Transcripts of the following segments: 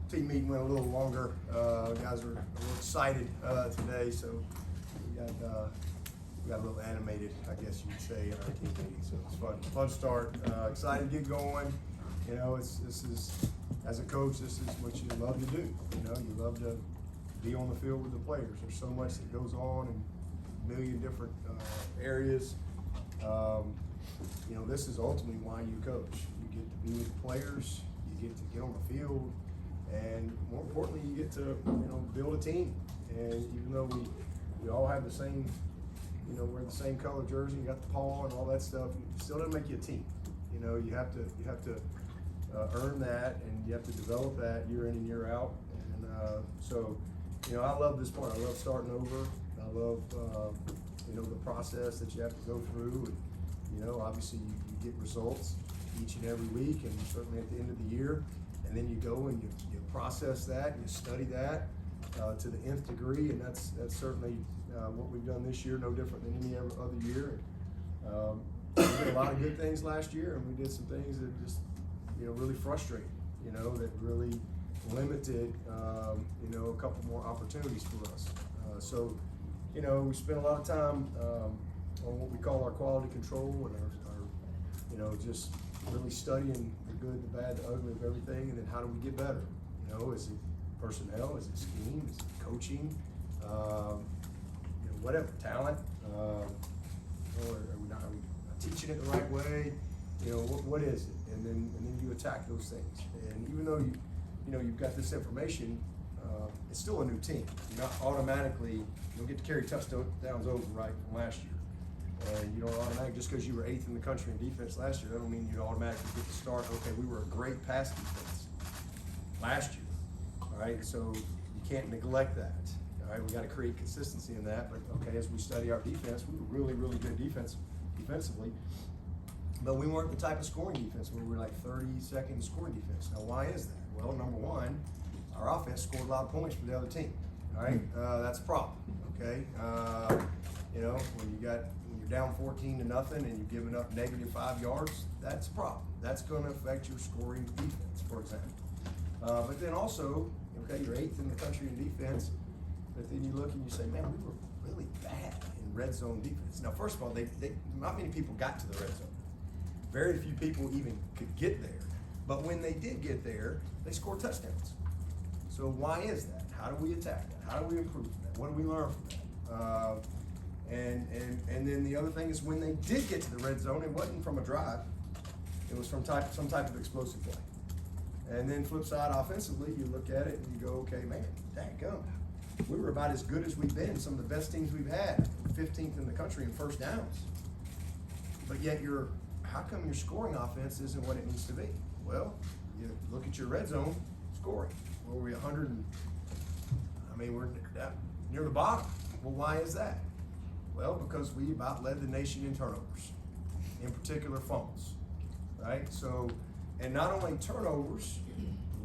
team meeting went a little longer. Guys are a little excited today, so we got a little animated, I guess you would say, in our team meeting. So it's fun start. Excited to get going. You know, this is as a coach, this is what you love to do. You know, you love to be on the field with the players. There's so much that goes on in a million different areas. You know, this is ultimately why you coach. You get to be with the players, you get to get on the field, and more importantly, you get to, you know, build a team. And even though we all have the same, you know, wear the same color jersey, you got the paw and all that stuff, it still doesn't make you a team. You know, you have to earn that, and you have to develop that year in and year out. And so, you know, I love this part. I love starting over. I love, you know, the process that you have to go through. And, you know, obviously you get results each and every week, and certainly at the end of the year. And then you go and you process that, and you study that to the nth degree, and that's certainly what we've done this year, no different than any other year. We did a lot of good things last year, and we did some things that just, you know, really frustrated, you know, that really limited, you know, a couple more opportunities for us. So, you know, we spent a lot of time on what we call our quality control and our you know, just really studying the good, the bad, the ugly of everything, and then how do we get better? You know, is it personnel? Is it scheme? Is it coaching? You know, whatever, talent? Or are we not teaching it the right way? You know, what is it? And then you attack those things. And even though you know you've got this information, it's still a new team. You're not automatically, you don't get to carry touchdowns over, right, from last year. And you don't automatically, just because you were 8th in the country in defense last year, that don't mean you automatically get to start. Okay, we were a great pass defense last year. All right, so you can't neglect that. All right, we got to create consistency in that. But okay, as we study our defense, we were really, really good defensively. But we weren't the type of scoring defense where we were like 32nd in scoring defense. Now, why is that? Well, number one, our offense scored a lot of points for the other team. All right, that's a problem. Okay, you know, when you're down 14-0 and you're giving up -5 yards, that's a problem. That's going to affect your scoring defense, for example. But then also, okay, you're 8th in the country in defense, but then you look and you say, man, we were really bad in red zone defense. Now, first of all, not many people got to the red zone. Very few people even could get there. But when they did get there, they scored touchdowns. So why is that? How do we attack that? How do we improve that? What do we learn from that? And then the other thing is, when they did get to the red zone, it wasn't from a drive. It was from some type of explosive play. And then flip side, offensively, you look at it and you go, okay, man, dadgum. We were about as good as we've been, some of the best teams we've had, 15th in the country in first downs. But yet how come your scoring offense isn't what it needs to be? Well, you look at your red zone scoring. Well, we're 100 and, we're near the bottom. Well, why is that? Well, because we about led the nation in turnovers, in particular fumbles, right? So, and not only turnovers,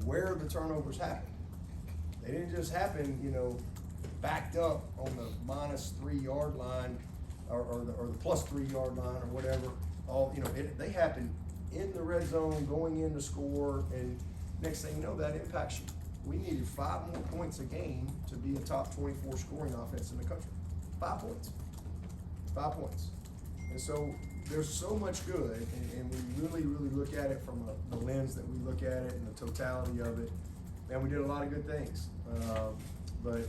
where the turnovers happen. They didn't just happen, you know, backed up on the -3 yard line or the +3 yard line or whatever. They happen in the red zone, going in to score, and next thing you know, that impacts you. We needed 5 more points a game to be a top 24 scoring offense in the country. 5 points. 5 points. And so there's so much good, and we really, really look at it from the lens that we look at it and the totality of it. And we did a lot of good things. But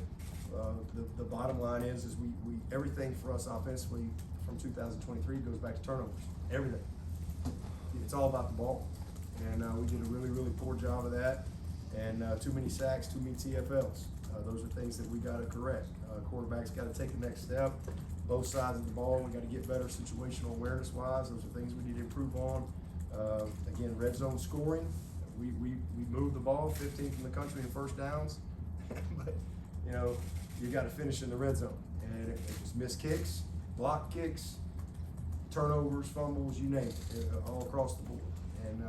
the bottom line is we everything for us offensively from 2023 goes back to turnovers. Everything. It's all about the ball. And we did a really, really poor job of that. And too many sacks, too many TFLs. Those are things that we got to correct. Quarterback's got to take the next step. Both sides of the ball, we got to get better situational awareness-wise. Those are things we need to improve on. Again, red zone scoring. We moved the ball, 15th in the country in first downs. But, you know, you got to finish in the red zone. And it was missed kicks, blocked kicks, turnovers, fumbles, you name it, all across the board. And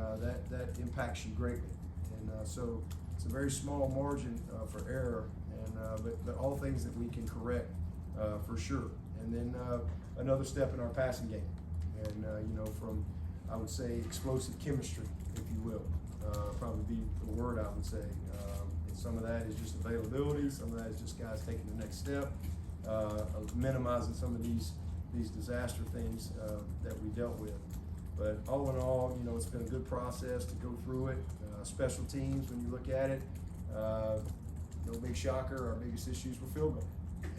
that impacts you greatly. And so it's a very small margin for error, and but all things that we can correct for sure. And then another step in our passing game, and from, I would say, explosive chemistry, if you will, probably be the word I would say. Some of that is just availability. Some of that is just guys taking the next step, minimizing some of these disaster things that we dealt with. But all in all, you know, it's been a good process to go through it. Special teams, when you look at it, no big shocker. Our biggest issues were field goal,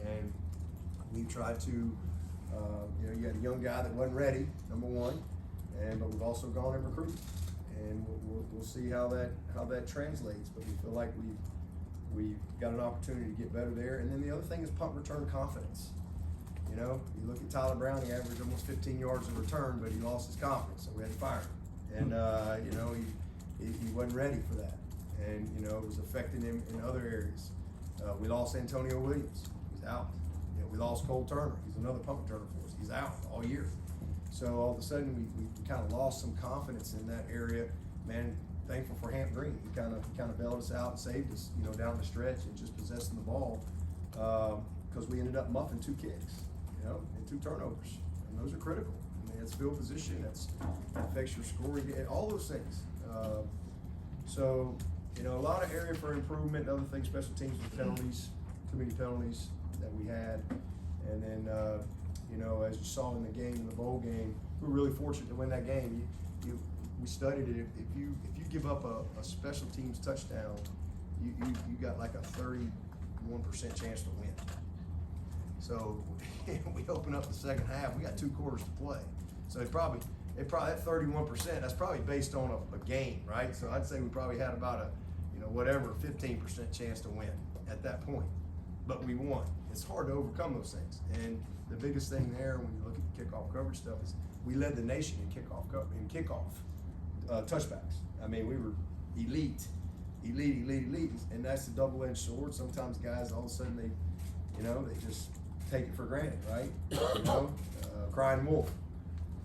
and we tried to, you know, you had a young guy that wasn't ready, number one, but we've also gone and recruited, and we'll see how that translates. But we feel like we've got an opportunity to get better there. And then the other thing is punt return confidence. You know, you look at Tyler Brown, he averaged almost 15 yards in return, but he lost his confidence, so we had to fire him. And you know, he wasn't ready for that, and you know, it was affecting him in other areas. We lost Antonio Williams, he's out. You know, we lost Cole Turner, he's another punt returner for us, he's out all year. So all of a sudden we kind of lost some confidence in that area. Man, thankful for Hamp Green. He kind of bailed us out and saved us, you know, down the stretch and just possessing the ball, because we ended up muffing 2 kicks, you know, and 2 turnovers, and those are critical. I mean, it's field position, that affects your scoring, all those things. So, you know, a lot of area for improvement. Other things, special teams with penalties, too many penalties that we had, and then you know, as you saw in the game, in the bowl game, we were really fortunate to win that game. We studied it. If you give up a special teams touchdown, you got like a 31% chance to win. So we open up the second half. We got 2 quarters to play. So it probably that 31%. That's probably based on a game, right? So I'd say we probably had about a, you know, whatever, 15% chance to win at that point. But we won. It's hard to overcome those things. And the biggest thing there, when you look at the kickoff coverage stuff, is we led the nation in kickoff touchbacks. I mean, we were elite, and that's a double-edged sword. Sometimes guys, all of a sudden, they just take it for granted, right? You know, crying wolf,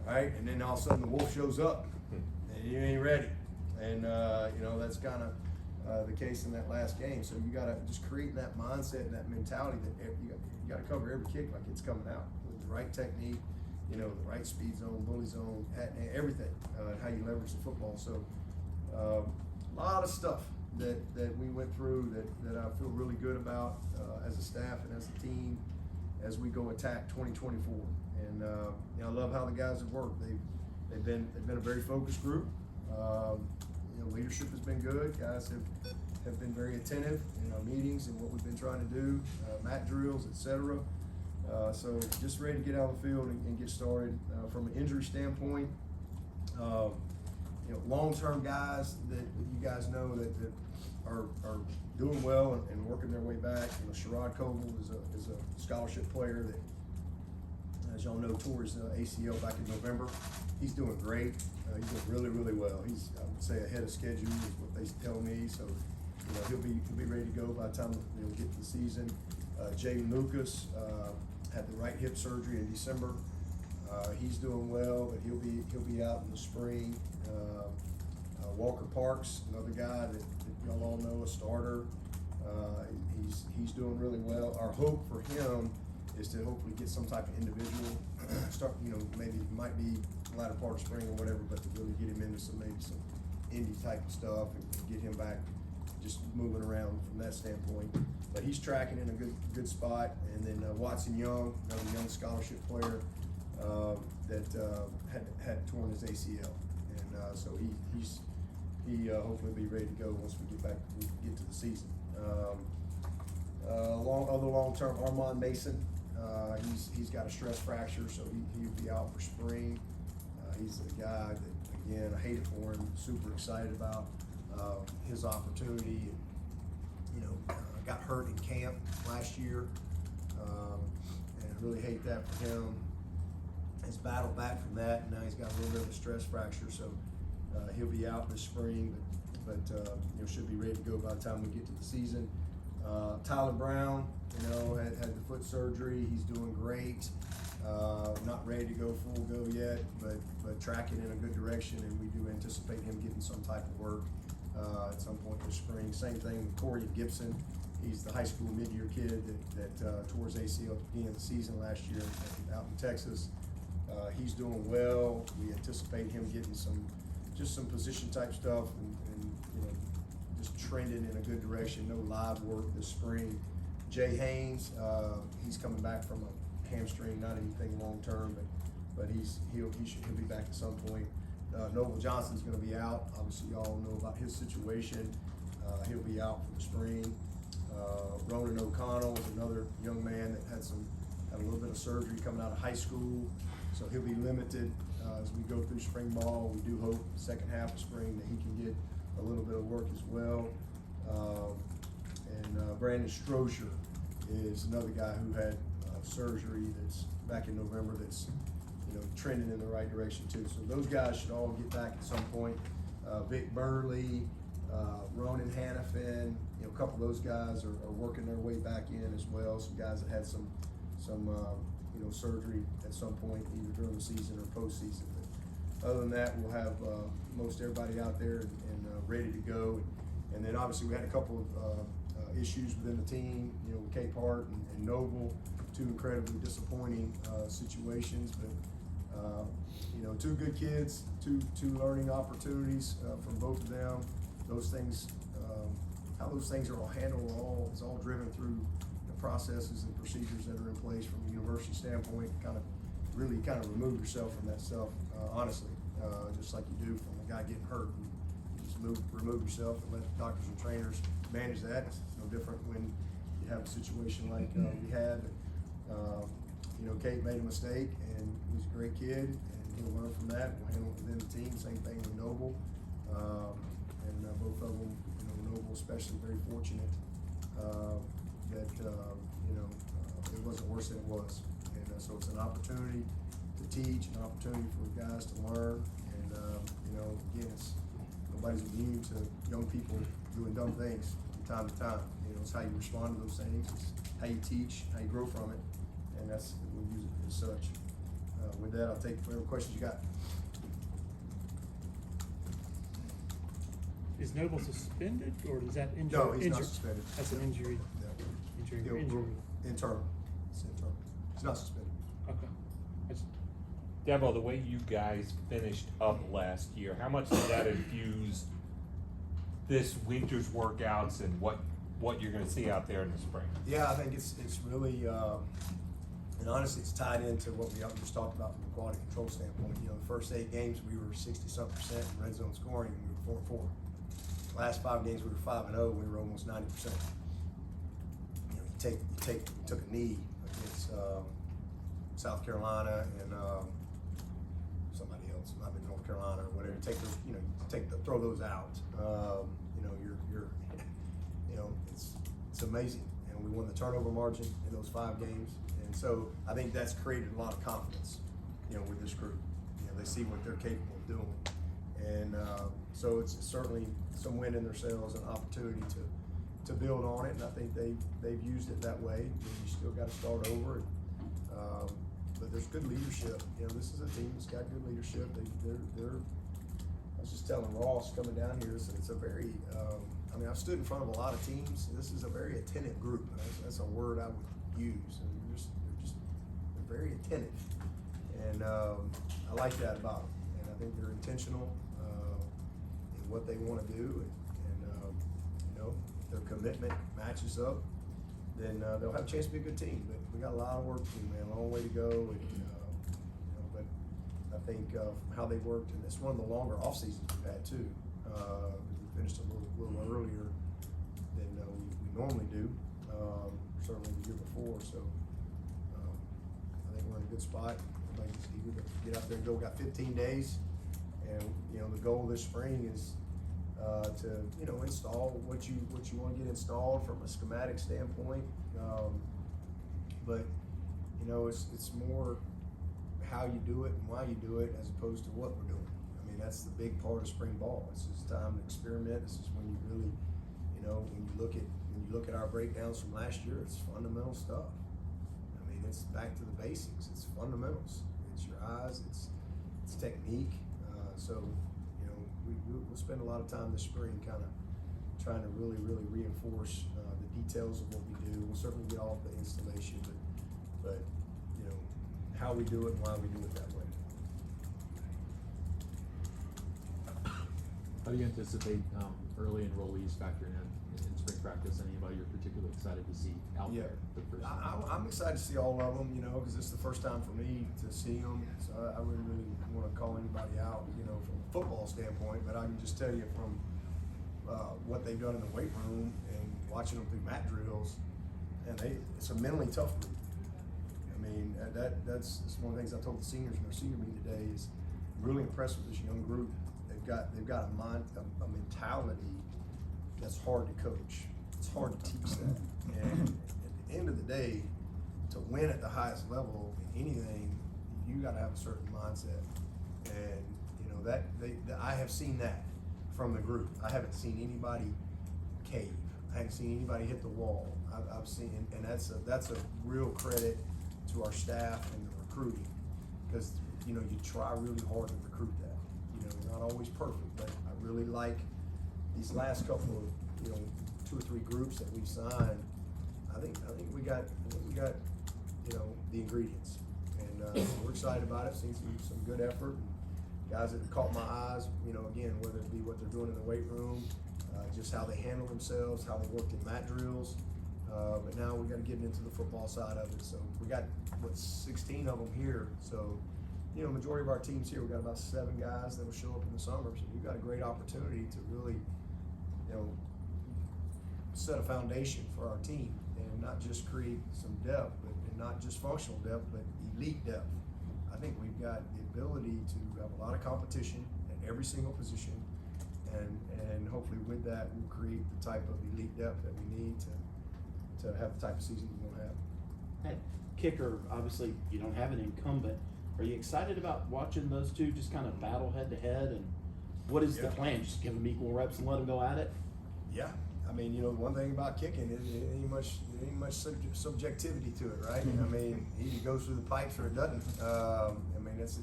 right? And then all of a sudden the wolf shows up, and you ain't ready. And you know, that's kind of the case in that last game. So you got to just create that mindset and that mentality that you got to cover every kick like it's coming out with the right technique, you know, the right speed zone, bully zone, everything, and how you leverage the football. So a lot of stuff that we went through that I feel really good about as a staff and as a team as we go attack 2024. And you know, I love how the guys have worked. They've been a very focused group. You know, leadership has been good. Guys have been very attentive in our meetings and what we've been trying to do, mat drills, etc. So just ready to get out of the field and get started. From an injury standpoint, you know, long-term guys that you guys know that are doing well and working their way back. You know, Sherrod Coble is a scholarship player that, as y'all know, tore his ACL back in November. He's doing great. He's doing really, really well. He's, I would say, ahead of schedule is what they tell me. So, you know, he'll be ready to go by the time we get to the season. Jaden Lucas had the right hip surgery in December. He's doing well, but he'll be out in the spring. Walker Parks, another guy that y'all all know, a starter. He's doing really well. Our hope for him is to hopefully get some type of individual start. You know, maybe it might be latter part of spring or whatever, but to really get him into some indie type of stuff and get him back, just moving around from that standpoint. But he's tracking in a good spot. And then Watson Young, another young scholarship player that had torn his ACL, and so he hopefully be ready to go once we get to the season. Other long-term, Armand Mason, he's got a stress fracture, so he'll be out for spring. He's a guy that, again, I hate it for him. Super excited about his opportunity. You know, got hurt in camp last year, and I really hate that for him. He's battled back from that, and now he's got a little bit of a stress fracture, so he'll be out this spring, but you know, should be ready to go by the time we get to the season. Tyler Brown, you know, had the foot surgery. He's doing great. Not ready to go full go yet, but tracking in a good direction, and we do anticipate him getting some type of work at some point this spring. Same thing with Corey Gibson. He's the high school mid-year kid that tore his ACL at the beginning of the season last year out in Texas. He's doing well. We anticipate him getting some position type stuff and you know, just trending in a good direction. No live work this spring. Jay Haynes, he's coming back from a hamstring, not anything long term, but he'll be back at some point. Noble Johnson's going to be out. Obviously, y'all know about his situation. He'll be out for the spring. Ronan O'Connell is another young man that had a little bit of surgery coming out of high school, so he'll be limited as we go through spring ball. We do hope second half of spring that he can get a little bit of work as well. And Brandon Strozier is another guy who had surgery that's back in November that's trending in the right direction too. So those guys should all get back at some point. Vic Burley, Ronan Hannafin, a couple of those guys are working their way back in as well. Some guys that had some surgery at some point, either during the season or postseason. But other than that, we'll have most everybody out there and ready to go. And then obviously we had a couple of issues within the team, with Cape Hart and Noble, two incredibly disappointing situations. But two good kids, two learning opportunities from both of them. Those things, how those things are all handled, is all driven through the processes and procedures that are in place from a university standpoint. Kind of remove yourself from that stuff, honestly, just like you do from a guy getting hurt. You just remove yourself and let the doctors and trainers manage that. It's no different when you have a situation like we had. Kate made a mistake, and he's a great kid, and he'll learn from that. We'll handle it within the team. Same thing with Noble, and both of them. Noble especially very fortunate that it wasn't worse than it was, and so it's an opportunity to teach, an opportunity for guys to learn, and again, nobody's immune to young people doing dumb things from time to time. It's how you respond to those things. It's how you teach, how you grow from it. And we'll use it as such. With that, I'll take whatever questions you got. Is Noble suspended, or is that injury? No, he's not suspended. That's an injury. Yeah. Injury. Internal. It's internal. He's not suspended. Okay. Dabo, the way you guys finished up last year, how much did that infuse this winter's workouts and what you're going to see out there in the spring? Yeah, I think it's really, and honestly, it's tied into what we just talked about from a quality control standpoint. The first 8 games we were 60-something% in red zone scoring, and we were 4-4. Last 5 games we were 5-0, we were almost 90%. You took a knee against South Carolina and somebody else, might have been North Carolina or whatever. Throw those out. It's amazing, and we won the turnover margin in those 5 games, and so I think that's created a lot of confidence, with this group. They see what they're capable of doing, and so it's certainly some wind in their sails, an opportunity to build on it, and I think they've used it that way. You still got to start over, but there's good leadership. This is a team that's got good leadership. They're I was just telling Ross coming down here, so it's a very, I've stood in front of a lot of teams. This is a very attentive group. That's a word I would use. And they're very attentive, and I like that about them. And I think they're intentional in what they want to do, and if their commitment matches up, then they'll have a chance to be a good team. But we got a lot of work to do, man. A long way to go. And, but I think from how they worked, and it's one of the longer off seasons we've had too. We finished a little earlier than we normally do, certainly the year before. So I think we're in a good spot. Everybody's eager to get out there and go. We got 15 days, and the goal this spring is to install what you want to get installed from a schematic standpoint. But it's more how you do it and why you do it as opposed to what we're doing. That's the big part of spring ball. This is time to experiment. This is when you really, when you look at our breakdowns from last year, it's fundamental stuff. It's back to the basics. It's fundamentals. It's your eyes. It's technique. So we'll spend a lot of time this spring kind of trying to really reinforce the details of what we do. We'll certainly get off the installation, but how we do it and why we do it that way. How do you anticipate early enrollees factoring in spring practice? Anybody you're particularly excited to see out Yeah, there for the first time? I'm excited to see all of them, because this is the first time for me to see them. So I wouldn't really want to call anybody out, from a football standpoint. But I can just tell you from what they've done in the weight room and watching them through mat drills, and it's a mentally tough group. I mean, that's one of the things I told the seniors in their senior meeting today is I'm really impressed with this young group. They've got a mentality that's hard to coach. It's hard to teach that. And at the end of the day, to win at the highest level in anything, you got to have a certain mindset. And I have seen that from the group. I haven't seen anybody cave. I haven't seen anybody hit the wall. I've seen, and that's a real credit to our staff and the recruiting, because you try really hard to recruit that. We're not always perfect, but I really like these last couple of 2 or 3 groups that we've signed. I think we got the ingredients, and we're excited about it. Seen some good effort. Guys that have caught my eyes, again, whether it be what they're doing in the weight room, just how they handle themselves, how they worked in mat drills. But now we got to get into the football side of it. So we got 16 of them here. So majority of our teams here, we got about 7 guys that will show up in the summer. So we've got a great opportunity to really, set a foundation for our team and not just create some depth, and not just functional depth, but elite depth. I think we've got the ability to have a lot of competition at every single position, and hopefully with that we'll create the type of elite depth that we need to have the type of season we want to have. Hey, kicker, obviously you don't have an incumbent. Are you excited about watching those two just kind of battle head to head? And what is the plan? Just give them equal reps and let them go at it? Yeah, I mean, one thing about kicking is there ain't much subjectivity to it, right? I mean, he either goes through the pipes or it doesn't. I mean, it's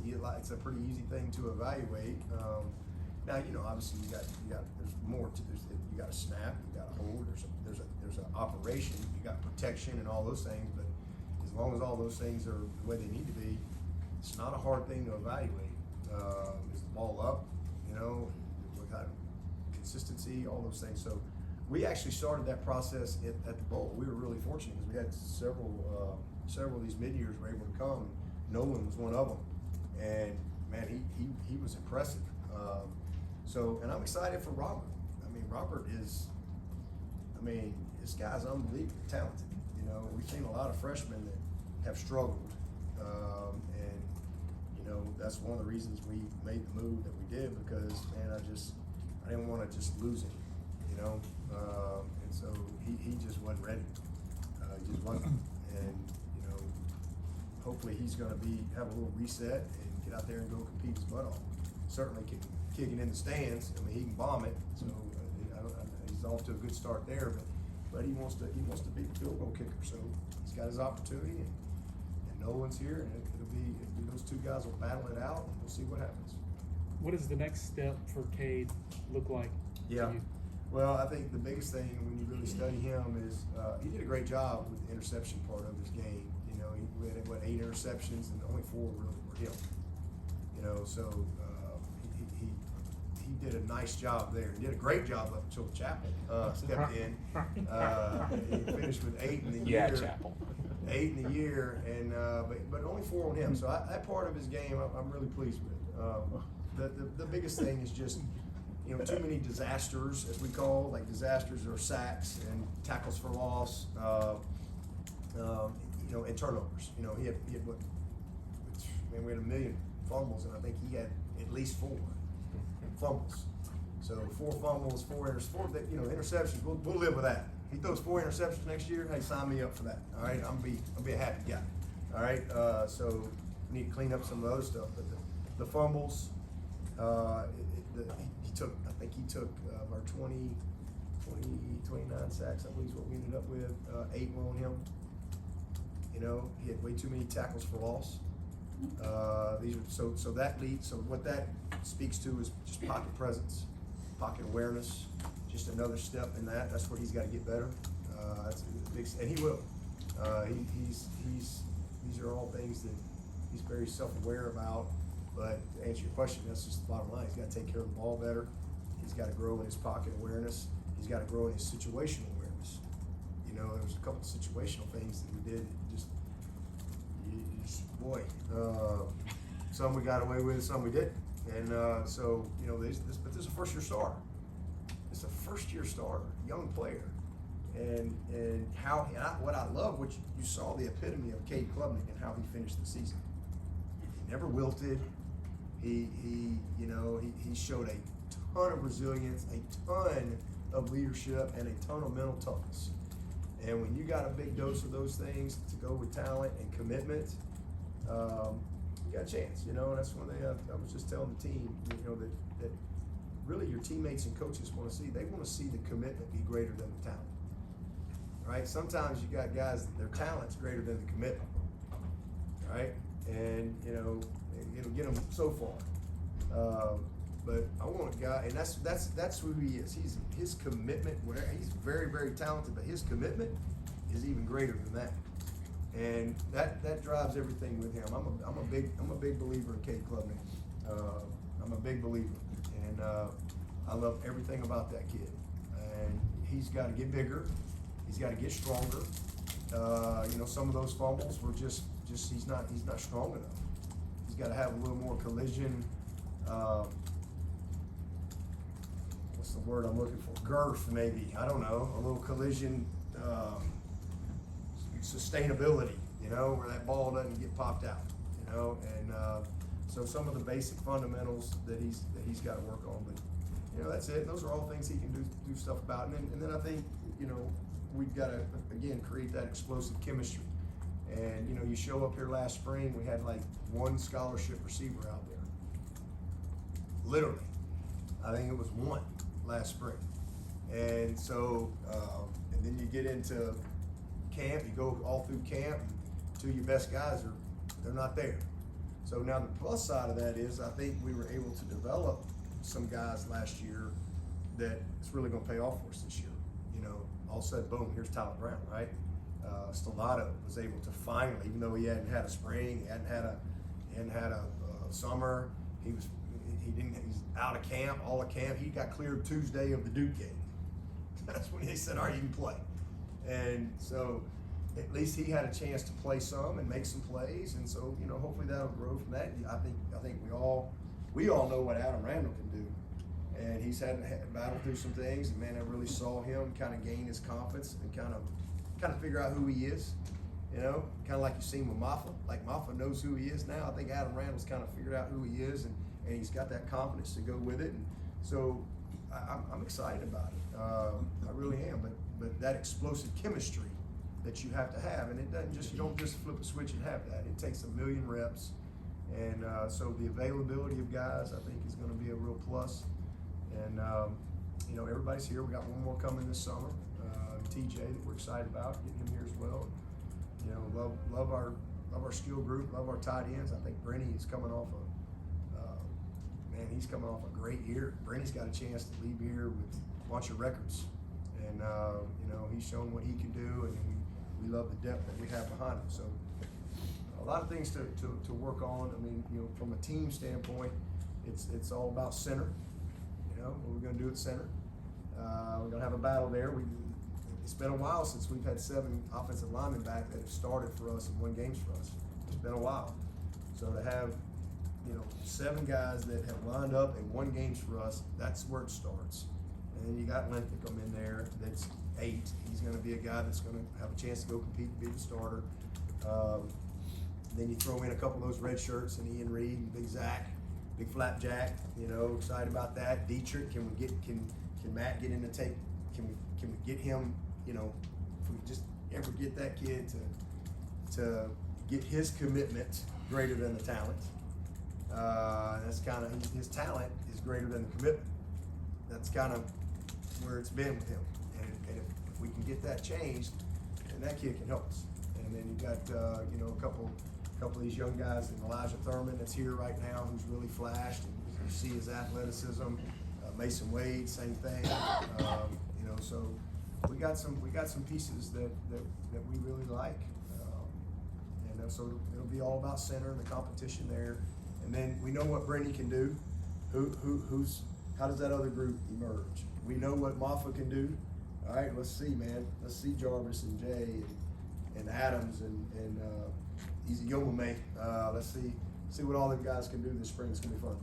a pretty easy thing to evaluate. Now, obviously there's more to this. You got a snap, you got a hold, there's an operation, you got protection and all those things. But as long as all those things are the way they need to be, it's not a hard thing to evaluate. Is the ball up? What kind of consistency? All those things. So we actually started that process at the bowl. We were really fortunate because we had several of these mid-years were able to come. Nolan was one of them, and man, he was impressive. And I'm excited for Robert. I mean, Robert is. This guy's unbelievably talented. We've seen a lot of freshmen that have struggled. That's one of the reasons we made the move that we did, because man, I didn't want to just lose him, and so he just wasn't ready. He just wasn't, and hopefully he's going to have a little reset and get out there and go compete his butt off. Certainly can kick it in the stands. I mean, he can bomb it, so he's off to a good start there. But he wants to be the field goal kicker, so he's got his opportunity. And Nolan's here, and it'll be those 2 guys will battle it out, and we'll see what happens. What does the next step for Cade look like? Yeah. To you? Well, I think the biggest thing when you really study him is he did a great job with the interception part of his game. He had 8 interceptions, and only 4 really were him. So he did a nice job there. He did a great job up until Chapel stepped in. He finished with 8 in the year. Yeah, Chapel. 8 in the year, and but only 4 on him. So that part of his game, I'm really pleased with. The biggest thing is just too many disasters, as we call, like disasters or sacks and tackles for loss, and turnovers. He had what? We had 1 million fumbles, and I think he had at least 4 fumbles. So 4 fumbles, 4 interceptions. We'll live with that. He throws 4 interceptions next year. Hey, sign me up for that. All right, I'll be a happy guy. All right, so we need to clean up some of those stuff. But the fumbles, he took of our 29 sacks. I believe is what we ended up with. 8 were on him. He had way too many tackles for loss. So that leads. So what that speaks to is just pocket presence, pocket awareness. Just another step in that. That's where he's got to get better. That's a big, and he will. These are all things that he's very self-aware about. But to answer your question, that's just the bottom line. He's got to take care of the ball better. He's got to grow in his pocket awareness. He's got to grow in his situational awareness. You know, there was a couple of situational things that we did that just boy, some we got away with, some we didn't. And so, you know, this is a first-year starter. It's a first-year starter, young player. And what I love, which you saw the epitome of Cade Klubnik and how he finished the season. He never wilted. He showed a ton of resilience, a ton of leadership, and a ton of mental toughness. And when you got a big dose of those things to go with talent and commitment, you got a chance, you know. And that's one thing I was just telling the team, you know, that really your teammates and coaches want to see. They want to see the commitment be greater than the talent, right? Sometimes you got guys that their talent's greater than the commitment, right? And you know, it'll get them so far. But I want a guy, and that's who he is. His commitment. He's very, very talented, but his commitment is even greater than that. And that drives everything with him. I'm a big believer in Cade Klubnik. I'm a big believer, and I love everything about that kid. And he's got to get bigger. He's got to get stronger. You know, some of those fumbles were just he's not strong enough. He's got to have a little more collision. What's the word I'm looking for? Girth, maybe. I don't know. A little collision. Sustainability, you know, where that ball doesn't get popped out, you know, and so some of the basic fundamentals that he's got to work on, but you know, that's it. Those are all things he can do stuff about, and then I think, you know, we've got to again create that explosive chemistry. And you know, you show up here last spring, we had like one scholarship receiver out there, literally. I think it was one last spring, and so and then you get into camp, you go all through camp, and two of your best guys they're not there. So now the plus side of that is I think we were able to develop some guys last year that it's really going to pay off for us this year. You know, all of a sudden, boom, here's Tyler Brown, right? Stellato was able to finally, even though he hadn't had a spring, he hadn't had a summer, he's out of camp, all of camp. He got cleared Tuesday of the Duke game. That's when they said, all right, you can play. And so at least he had a chance to play some and make some plays, and so, you know, hopefully that'll grow from that. I think we all know what Adam Randall can do, and he's had to battle through some things. And man, I really saw him kind of gain his confidence and kind of figure out who he is. You know, kind of like you've seen with Maffa. Like Maffa knows who he is now. I think Adam Randall's kind of figured out who he is, and he's got that confidence to go with it. And so I'm excited about it. I really am. But that explosive chemistry that you have to have, and it doesn't just, you don't just flip a switch and have that. It takes a million reps, and so the availability of guys I think is going to be a real plus. And you know, everybody's here. We got one more coming this summer, TJ, that we're excited about getting him here as well. You know, love our skill group, love our tight ends. I think Brenny is coming off he's coming off a great year. Brenny's got a chance to leave here with a bunch of records. And you know, he's shown what he can do, and we love the depth that we have behind him. So a lot of things to work on. I mean, you know, from a team standpoint, it's all about center. You know, what we're going to do at center. We're going to have a battle there. It's been a while since we've had 7 offensive linemen back that have started for us and won games for us. It's been a while. So to have, you know, 7 guys that have lined up and won games for us, that's where it starts. And then you got Linthicum in there, that's 8. He's going to be a guy that's going to have a chance to go compete and be the starter. Then you throw in a couple of those red shirts and Ian Reed and Big Zach, Big Flapjack. You know, excited about that. Dietrich, can Matt get in the tape? Can we get him? You know, if we just ever get that kid to get his commitment greater than the talent. That's kind of his talent is greater than the commitment. That's kind of where it's been with him, and if we can get that changed, then that kid can help us. And then you got you know, a couple of these young guys, and Elijah Thurman that's here right now, who's really flashed, and you see his athleticism. Mason Wade, same thing. You know, so we got some pieces that we really like, and so it'll be all about center and the competition there. And then we know what Brady can do, who's how does that other group emerge? We know what Maffa can do. All right, let's see, man. Let's see Jarvis and Jay and Adams and Easy Yomame. Let's see what all them guys can do this spring. It's gonna be fun.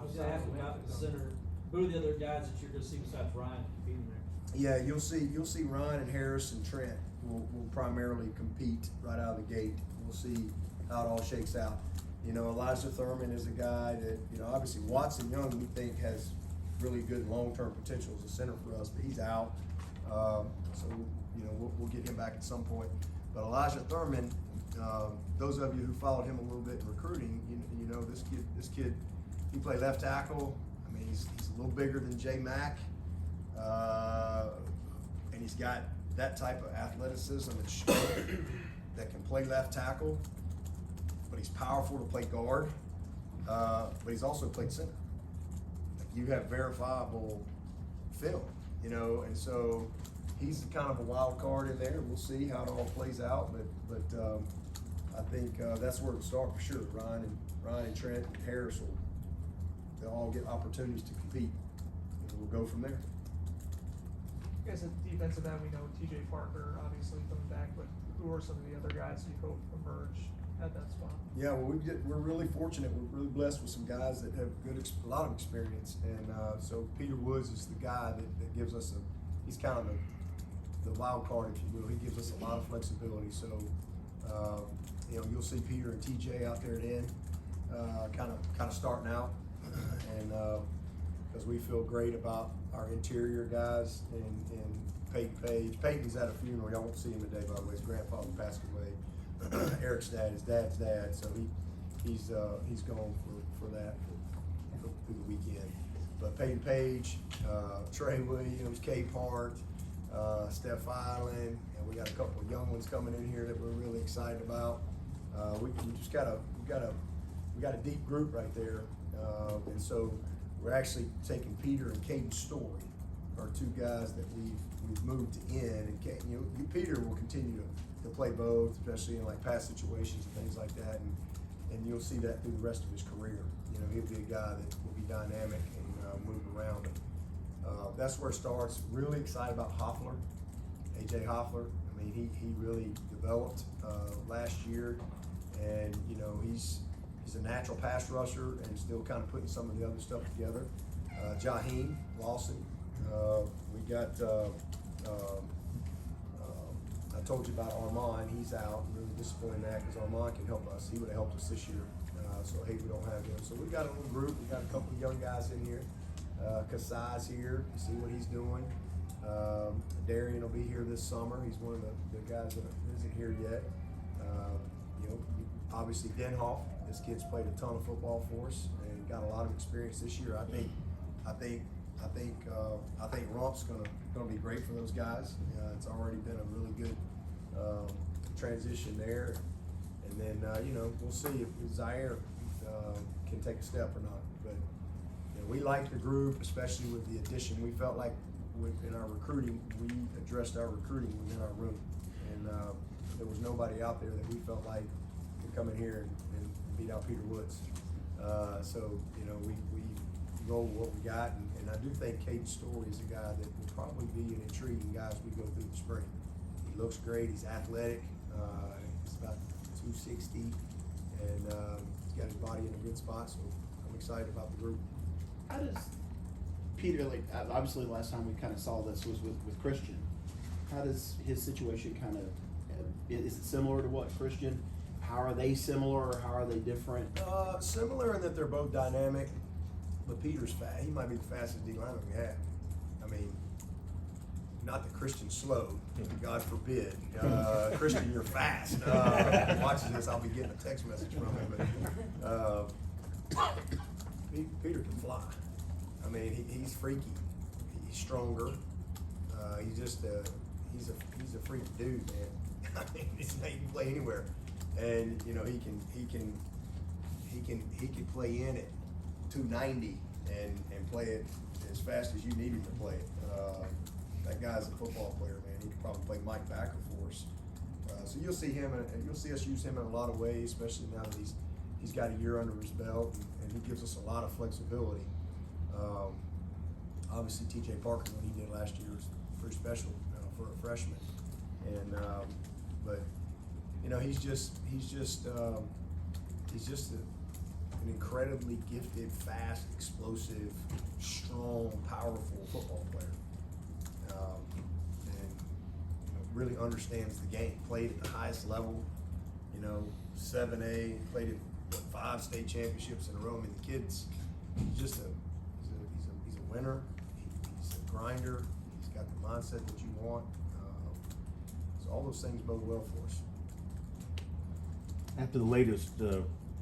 I was gonna ask about the center. Who are the other guys that you're gonna see besides Ryan competing there? Yeah, you'll see Ryan and Harris and Trent will primarily compete right out of the gate. We'll see how it all shakes out. You know, Elijah Thurman is a guy that, you know, obviously Watson Young we think has really good long-term potential as a center for us, but he's out. So, you know, we'll get him back at some point. But Elijah Thurman, those of you who followed him a little bit in recruiting, you know this kid, he played left tackle. I mean, he's a little bigger than J Mack, and he's got that type of athleticism and strength that can play left tackle, but he's powerful to play guard, but he's also played center. Like, you have verifiable film, you know, and so he's kind of a wild card in there. We'll see how it all plays out, but I think that's where it'll start for sure. Ryan and Trent and Harris they'll all get opportunities to compete, and we'll go from there. I guess at defensive end, we know TJ Parker obviously coming back, but who are some of the other guys you hope emerge at that spot? Yeah, well, we're really fortunate. We're really blessed with some guys that have a lot of experience, and so Peter Woods is the guy that gives us he's kind of the wild card, if you will. He gives us a lot of flexibility. So, you know, you'll see Peter and TJ out there at end, kind of starting out, and because we feel great about our interior guys and Peyton Page. Peyton's at a funeral. Y'all won't see him today, by the way. His grandfather passed away. Eric's dad, his dad's dad. So he's gone for that through the weekend. But Peyton Page, Trey Williams, Cape Hart, Steph Island, and we got a couple of young ones coming in here that we're really excited about. We got a deep group right there, and so we're actually taking Peter and Caden Story, are two guys that we've moved to in, and Peter will continue to play both, especially in like pass situations and things like that, and you'll see that through the rest of his career. You know, he'll be a guy that will be dynamic and move around. That's where it starts. Really excited about Hoffler, AJ Hoffler. I mean, he really developed last year, and you know he's a natural pass rusher and still kind of putting some of the other stuff together. Jaheim Lawson. We got. I told you about Armand. He's out. I'm really disappointed in that because Armand can help us. He would have helped us this year. So hey, we don't have him. So we got a little group. We got a couple of young guys in here. Kasai's here to see what he's doing. Darian will be here this summer. He's one of the guys that isn't here yet. You know, obviously Denhoff. This kid's played a ton of football for us and got a lot of experience this year. I think Rump's gonna be great for those guys. It's already been a really good transition there. And then you know, we'll see if Zaire can take a step or not. But you know, we like the group, especially with the addition. We felt like in our recruiting, we addressed our recruiting within our room, and there was nobody out there that we felt like could come in here and beat out Peter Woods. So you know, we roll with what we got, and I do think Caden Story is a guy that will probably be an intriguing guy as we go through the spring. He looks great. He's athletic. He's about 260, and he's got his body in a good spot. So I'm excited about the group. How does Peter, like, obviously the last time we kind of saw this was with Christian. How does his situation kind of, is it similar to what Christian? How are they similar or how are they different? Similar in that they're both dynamic, but Peter's fast. He might be the fastest D lineman we have. I mean, not that Christian's slow, God forbid. Christian, you're fast. Watching this, I'll be getting a text message from him. But Peter can fly. I mean, he's freaky. He's stronger. He's just he's a freaky dude, man. I mean, he can play anywhere, and you know he can play in at 290 and play it as fast as you need him to play it. That guy's a football player, man. He could probably play Mike Backer for us. So you'll see him, and you'll see us use him in a lot of ways, especially now that he's got a year under his belt, and he gives us a lot of flexibility. obviously TJ Parker, what he did last year was pretty special, for a freshman. And, but, he's just an incredibly gifted, fast, explosive, strong, powerful football player. And really understands the game. Played at the highest level, 7A, played at 5 state championships in a row. I mean, the kid's just he's a winner. He's a grinder. He's got the mindset that you want. So all those things bode well for us. After the latest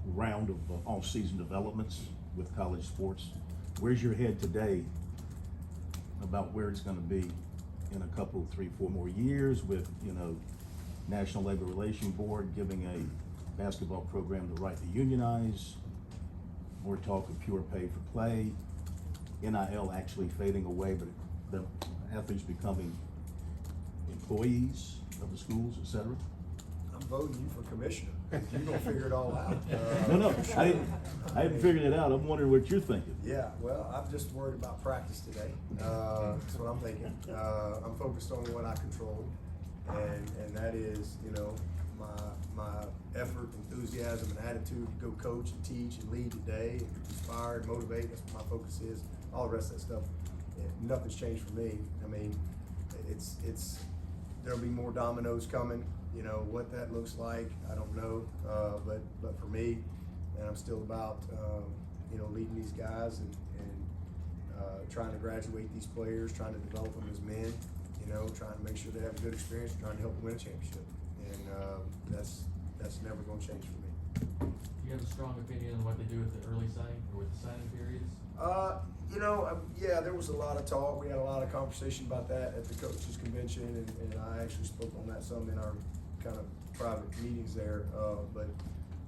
round of off-season developments with college sports, where's your head today about where it's going to be in a couple, 3, 4 more years with, National Labor Relations Board giving a basketball program the right to unionize, more talk of pure pay for play, NIL actually fading away, but the athletes becoming employees of the schools, et cetera? I'm voting you for commissioner. You're gonna figure it all out. No, I haven't figured it out. I'm wondering what you're thinking. Yeah, well, I'm just worried about practice today. That's what I'm thinking. I'm focused on what I control, and that is, my effort, enthusiasm, and attitude to go coach and teach and lead today, and inspire and motivate. That's what my focus is. All the rest of that stuff, nothing's changed for me. I mean, there'll be more dominoes coming. What that looks like, I don't know. But for me, and I'm still about, leading these guys and trying to graduate these players, trying to develop them as men, trying to make sure they have a good experience, trying to help them win a championship. And that's never going to change for me. Do you have a strong opinion on what they do with the early signing or with the signing periods? Yeah, there was a lot of talk. We had a lot of conversation about that at the coaches convention, and I actually spoke on that some in our kind of private meetings there. But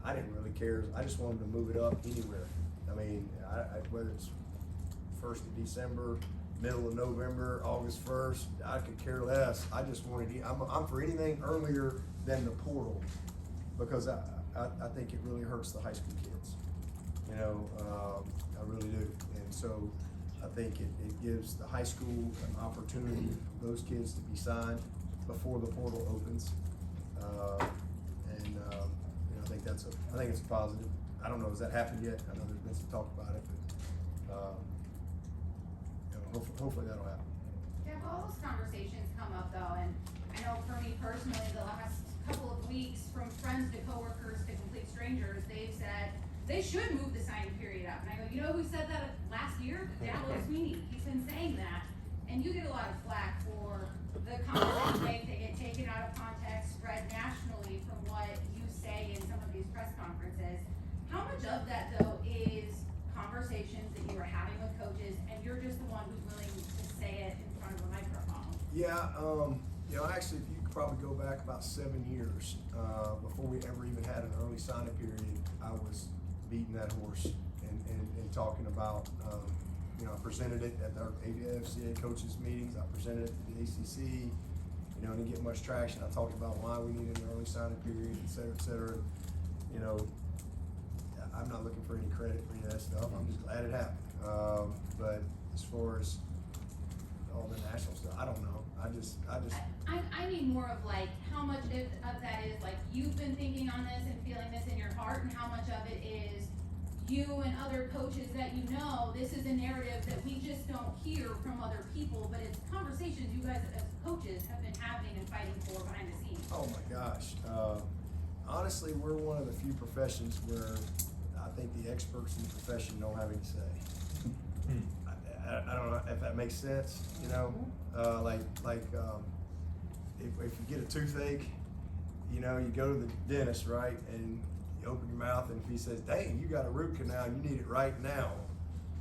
I didn't really care. I just wanted to move it up anywhere. I mean, whether it's 1st of December, middle of November, August 1st, I could care less. I just wanted to, I'm for anything earlier than the portal, because I think it really hurts the high school kids. I really do. And so I think it gives the high school an opportunity for those kids to be signed before the portal opens. I think it's a positive. I don't know, has that happened yet? I know there's been some talk about it, but hopefully that'll happen. Yeah, well, all those conversations come up though, and I know for me personally, the last couple of weeks, from friends to coworkers to complete strangers, they've said they should move the signing period up. And I go, who said that last year? Dabo Swinney. He's been saying that. And you get a lot of flack for the comments they get taken out of context, spread nationally from what you say in some of these press conferences. How much of that though is conversations that you are having with coaches and you're just the one who's willing to say it in front of a microphone? Yeah, actually, if you could probably go back about 7 years, before we ever even had an early signing period, I was beating that horse and talking about, I presented it at our AFCA coaches meetings, I presented it to the ACC, didn't get much traction. I talked about why we needed an early signing period, et cetera, et cetera. I'm not looking for any credit for any of that stuff. I'm just glad it happened. But as far as all the national stuff, I don't know. I mean more of like how much of that is like you've been thinking on this and feeling this in your heart, and how much of it is you and other coaches that this is a narrative that we just don't hear from other people, but it's conversations you guys as coaches have been having and fighting for behind the scenes. Oh my gosh. Honestly, we're one of the few professions where I think the experts in the profession don't have any say. I don't know if that makes sense, if you get a toothache, you go to the dentist, right, and you open your mouth, and if he says, dang, you got a root canal, you need it right now.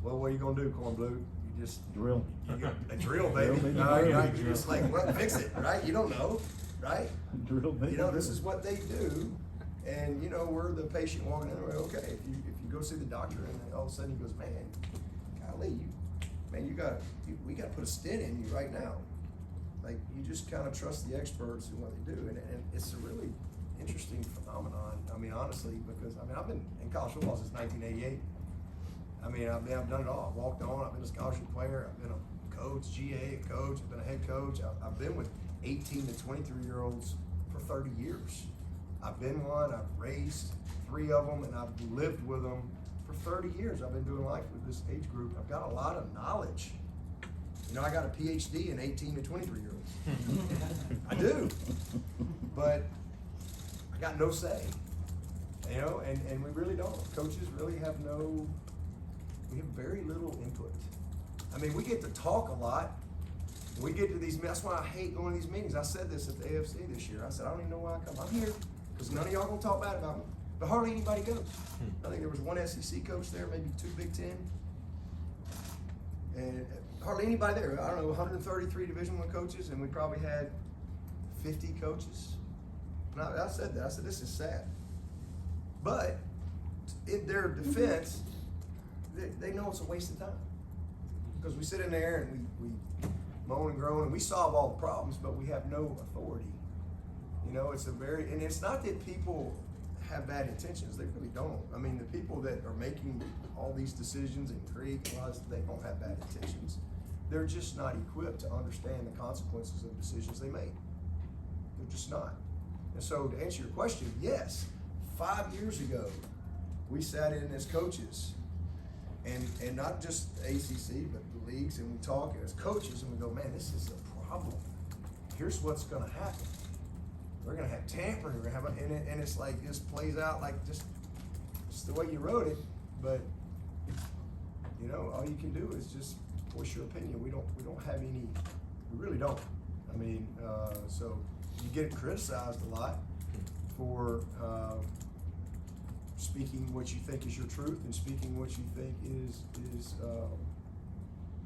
Well, what are you gonna do, Corn Blue? You just Drill. You got a drill, baby. You're just like, well, fix it, right? You don't know, right? Drill, baby. This is what they do, and we're the patient walking in the way. Okay, if you go see the doctor, and then all of a sudden he goes, man, golly, we got to put a stent in you right now. Like, you just kind of trust the experts and what they do, and it's a really interesting phenomenon. I mean, honestly, because I've been in college football since 1988. I've done it all. I've walked on. I've been a scholarship player. I've been a coach, GA coach, I've been a head coach. I've been with 18 to 23-year-olds for 30 years. I've been one, I've raised 3 of them, and I've lived with them for 30 years. I've been doing life with this age group. I've got a lot of knowledge. You know, I got a PhD in 18 to 23-year-olds. I do. But I got no say. You know, and we really don't. Coaches really have we have very little input. I mean, we get to talk a lot. We get to these, that's why I hate going to these meetings. I said this at the AFC this year. I said, I don't even know why I come. I'm here because none of y'all gonna talk bad about me. But hardly anybody goes. I think there was 1 SEC coach there, maybe 2 Big Ten. And hardly anybody there. I don't know, 133 Division I coaches, and we probably had 50 coaches. And I said that. I said, this is sad. But in their defense, they know it's a waste of time. Because we sit in there and we moan and groan and we solve all the problems, but we have no authority. You know, and it's not that people have bad intentions, they really don't. I mean, the people that are making all these decisions and create laws, they don't have bad intentions. They're just not equipped to understand the consequences of decisions they make. They're just not. And so to answer your question, yes, 5 years ago, we sat in as coaches and not just ACC, but the leagues, and we talk as coaches and we go, man, this is a problem. Here's what's gonna happen. We're gonna have tampering, we're gonna have, and it's like, this plays out like just the way you wrote it, but you know, all you can do is just voice your opinion. We don't have any, we really don't. I mean, so you get criticized a lot for speaking what you think is your truth and speaking what you think is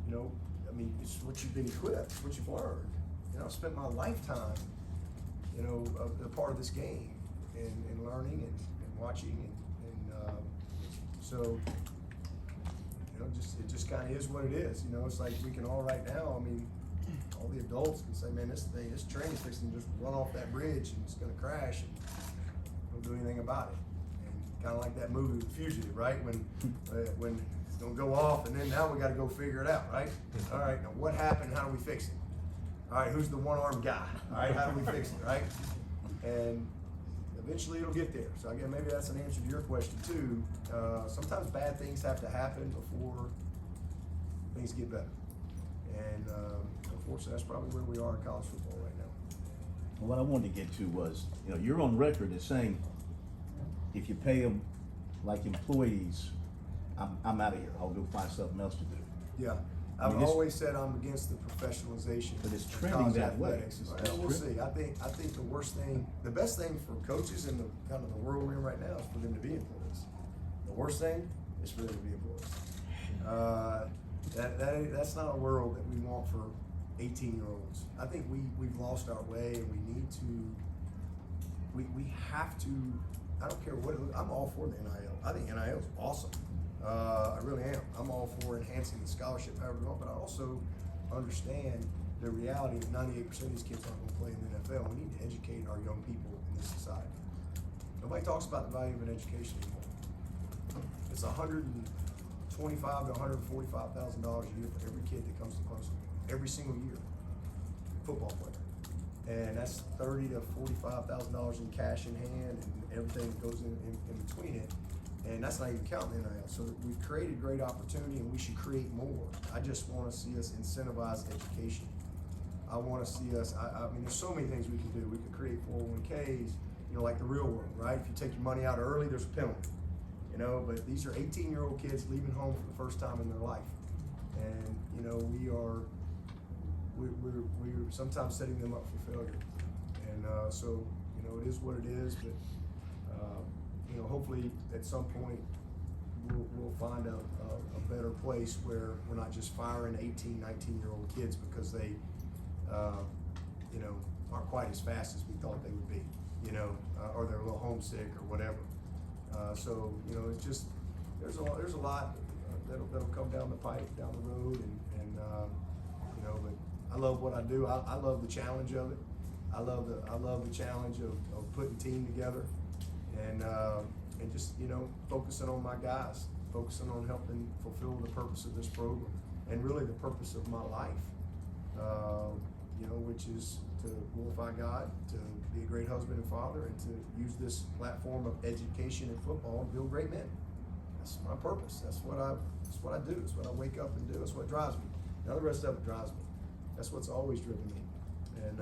you know, I mean, it's what you've been equipped, it's what you've learned. You know, I've spent my lifetime, you know, a part of this game and learning and watching and so, you know, it just kind of is what it is. You know, it's like we can all right now, I mean, all the adults can say, man, this train is fixing to just run off that bridge and it's gonna crash and don't do anything about it. And kind of like that movie, The Fugitive, right? When it's gonna go off and then now we gotta go figure it out, right? All right, now what happened, how do we fix it? All right, who's the one-armed guy? All right, how do we fix it, right? And eventually it'll get there. So again, maybe that's an answer to your question too. Sometimes bad things have to happen before things get better. And unfortunately, that's probably where we are in college football right now. What I wanted to get to was, you know, you're on record as saying, if you pay them like employees, I'm out of here. I'll go find something else to do. Yeah, I I've mean, always said I'm against the professionalization. But it's of trending college that way. athletics. Well, we'll see. I think the best thing for coaches in the kind of the world we're in right now is for them to be employees. The worst thing is for them to be employees. That's not a world that we want for 18-year-olds. I think we've lost our way, and we need to. We have to. I don't care what. I'm all for the NIL. I think NIL is awesome. I really am. I'm all for enhancing the scholarship however you want, but I also understand the reality that 98% of these kids aren't going to play in the NFL. We need to educate our young people in this society. Nobody talks about the value of an education anymore. It's $125,000 to $145,000 a year for every kid that comes to Clemson, every single year. Football player, and that's $30,000 to $45,000 in cash in hand and everything that goes in between it. And that's not even counting the NIL. So we've created great opportunity and we should create more. I just want to see us incentivize education. I want to see us, I mean, there's so many things we can do. We could create 401ks, you know, like the real world, right? If you take your money out early, there's a penalty, you know, but these are 18-year-old kids leaving home for the first time in their life. And, you know, we're sometimes setting them up for failure. And so, you know, it is what it is, but you know, hopefully at some point we'll find a better place where we're not just firing 18, 19-year-old kids because they, you know, aren't quite as fast as we thought they would be, you know, or they're a little homesick or whatever. So, you know, it's just, there's a lot that'll come down the pipe, down the road, and you know, but I love what I do. I love the challenge of it. I love the challenge of putting a team together. And just, you know, focusing on my guys, focusing on helping fulfill the purpose of this program. and really the purpose of my life, you know, which is to glorify God, to be a great husband and father, and to use this platform of education and football and build great men. That's my purpose. That's what I do. That's what I wake up and do. That's what drives me. None of the rest of it drives me. That's what's always driven me. And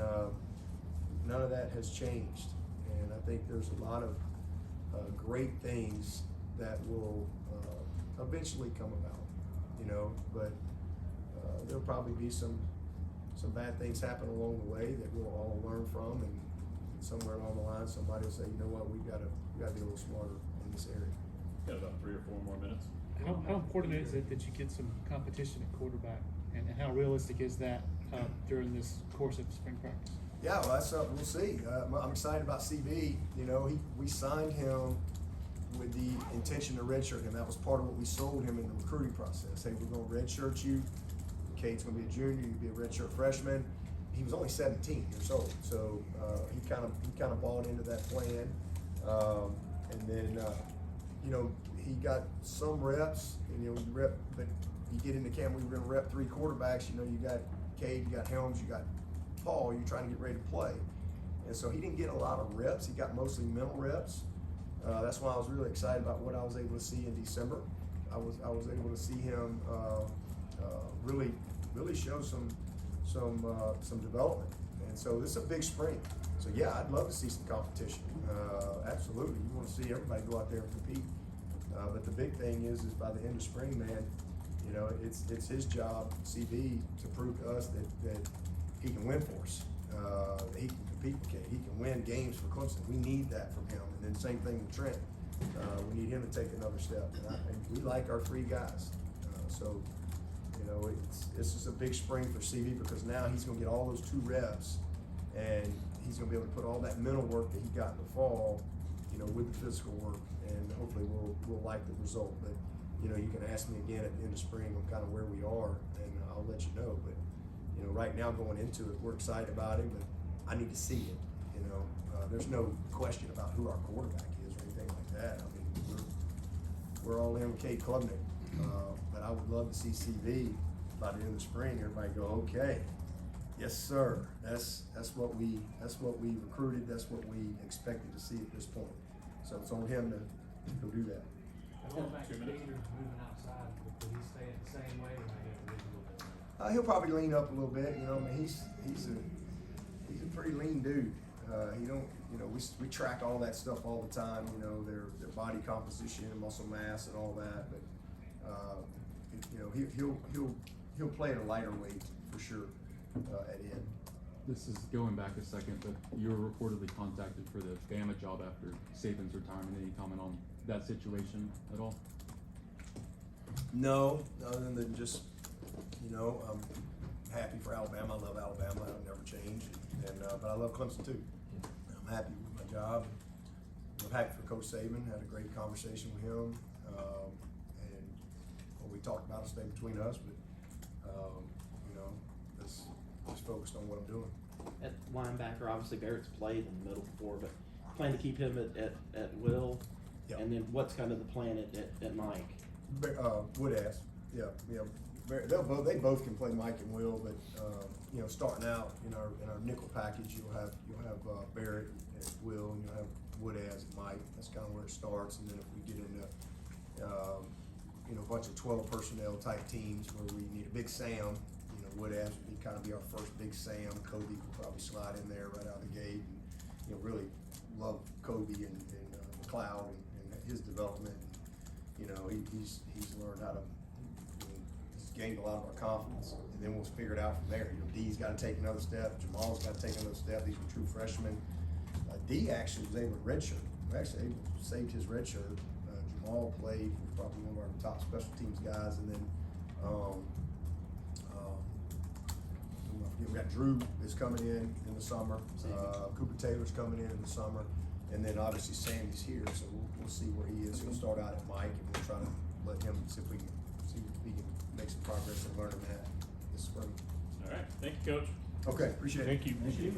none of that has changed. And I think there's a lot of great things that will eventually come about, you know, but there'll probably be some bad things happen along the way that we'll all learn from, and somewhere along the line somebody will say, you know what, we gotta be a little smarter in this area. Got about 3 or 4 more minutes. How important is it that you get some competition at quarterback, and how realistic is that during this course of spring practice? Yeah, well, that's we'll see. I'm excited about CB. You know, we signed him with the intention to redshirt him. That was part of what we sold him in the recruiting process. Hey, we're going to redshirt you. Cade's going to be a junior. You'll be a redshirt freshman. He was only 17 years old, so he kind of bought into that plan. And then you know, he got some reps. And, you know, but you get into camp. We were going to rep 3 quarterbacks. You know, you got Cade, you got Helms, you got Paul. You're trying to get ready to play, and so he didn't get a lot of reps. He got mostly mental reps. That's why I was really excited about what I was able to see in December. I was able to see him really show some development, and so this is a big spring. So yeah, I'd love to see some competition. Absolutely, you want to see everybody go out there and compete. But the big thing is by the end of spring, man, you know, it's his job, CB, to prove to us that he can win for us. He can compete with Cade. He can win games for Clemson. We need that from him. And then same thing with Trent. We need him to take another step. And we like our 3 guys. So, you know, this is a big spring for CB because now he's going to get all those 2 reps, and he's going to be able to put all that mental work that he got in the fall, you know, with the physical work, and hopefully we'll like the result. But, you know, you can ask me again at the end of spring on kind of where we are, and I'll let you know. But, you know, right now going into it, we're excited about him, but I need to see it. You know, there's no question about who our quarterback is or anything like that. I mean, we're all in with Cade Klubnik, but I would love to see CV by the end of the spring. Everybody go, okay, yes sir. That's what we recruited. That's what we expected to see at this point. So it's on him to go do that. Going back to Peter moving outside, will he stay the same way, or maybe a little bit? He'll probably lean up a little bit. You know, I mean, he's a pretty lean dude. He don't, you know, we track all that stuff all the time. You know, their body composition and muscle mass and all that. But you know, he'll play at a lighter weight for sure at end. This is going back a second, but you were reportedly contacted for the Bama job after Saban's retirement. Any comment on that situation at all? No, other than just, you know, I'm happy for Alabama. I love Alabama. That'll never change. And but I love Clemson too. I'm happy with my job. I'm happy for Coach Saban. Had a great conversation with him, and what we talked about will stay between us. But you know, just focused on what I'm doing. At linebacker, obviously Barrett's played in the middle before, but plan to keep him at will. Yep. And then what's kind of the plan at Mike? Woodass, yeah. They both can play Mike and Will, but you know, starting out in our nickel package, you'll have Barrett and Will, and you'll have Woodass and Mike. That's kind of where it starts, and then if we get into you know, a bunch of 12 personnel type teams where we need a big Sam, you know, Woodass would be our first big Sam. Kobe will probably slide in there right out of the gate, and you know, really love Kobe and McLeod and his development. You know, he's learned how to, he's gained a lot of our confidence, and then we'll figure it out from there. You know, D's got to take another step. Jamal's got to take another step. These were true freshmen. D actually was able to redshirt. We actually saved his redshirt. Jamal played, was probably one of our top special teams guys, and then we got Drew is coming in the summer. Cooper Taylor's coming in the summer. And then obviously Sammy's here, so we'll see where he is. He'll start out at Mike, and we'll try to let him see if we can make some progress and learn him that this spring. All right, thank you, Coach. Okay, appreciate it. Thank you. Thank you.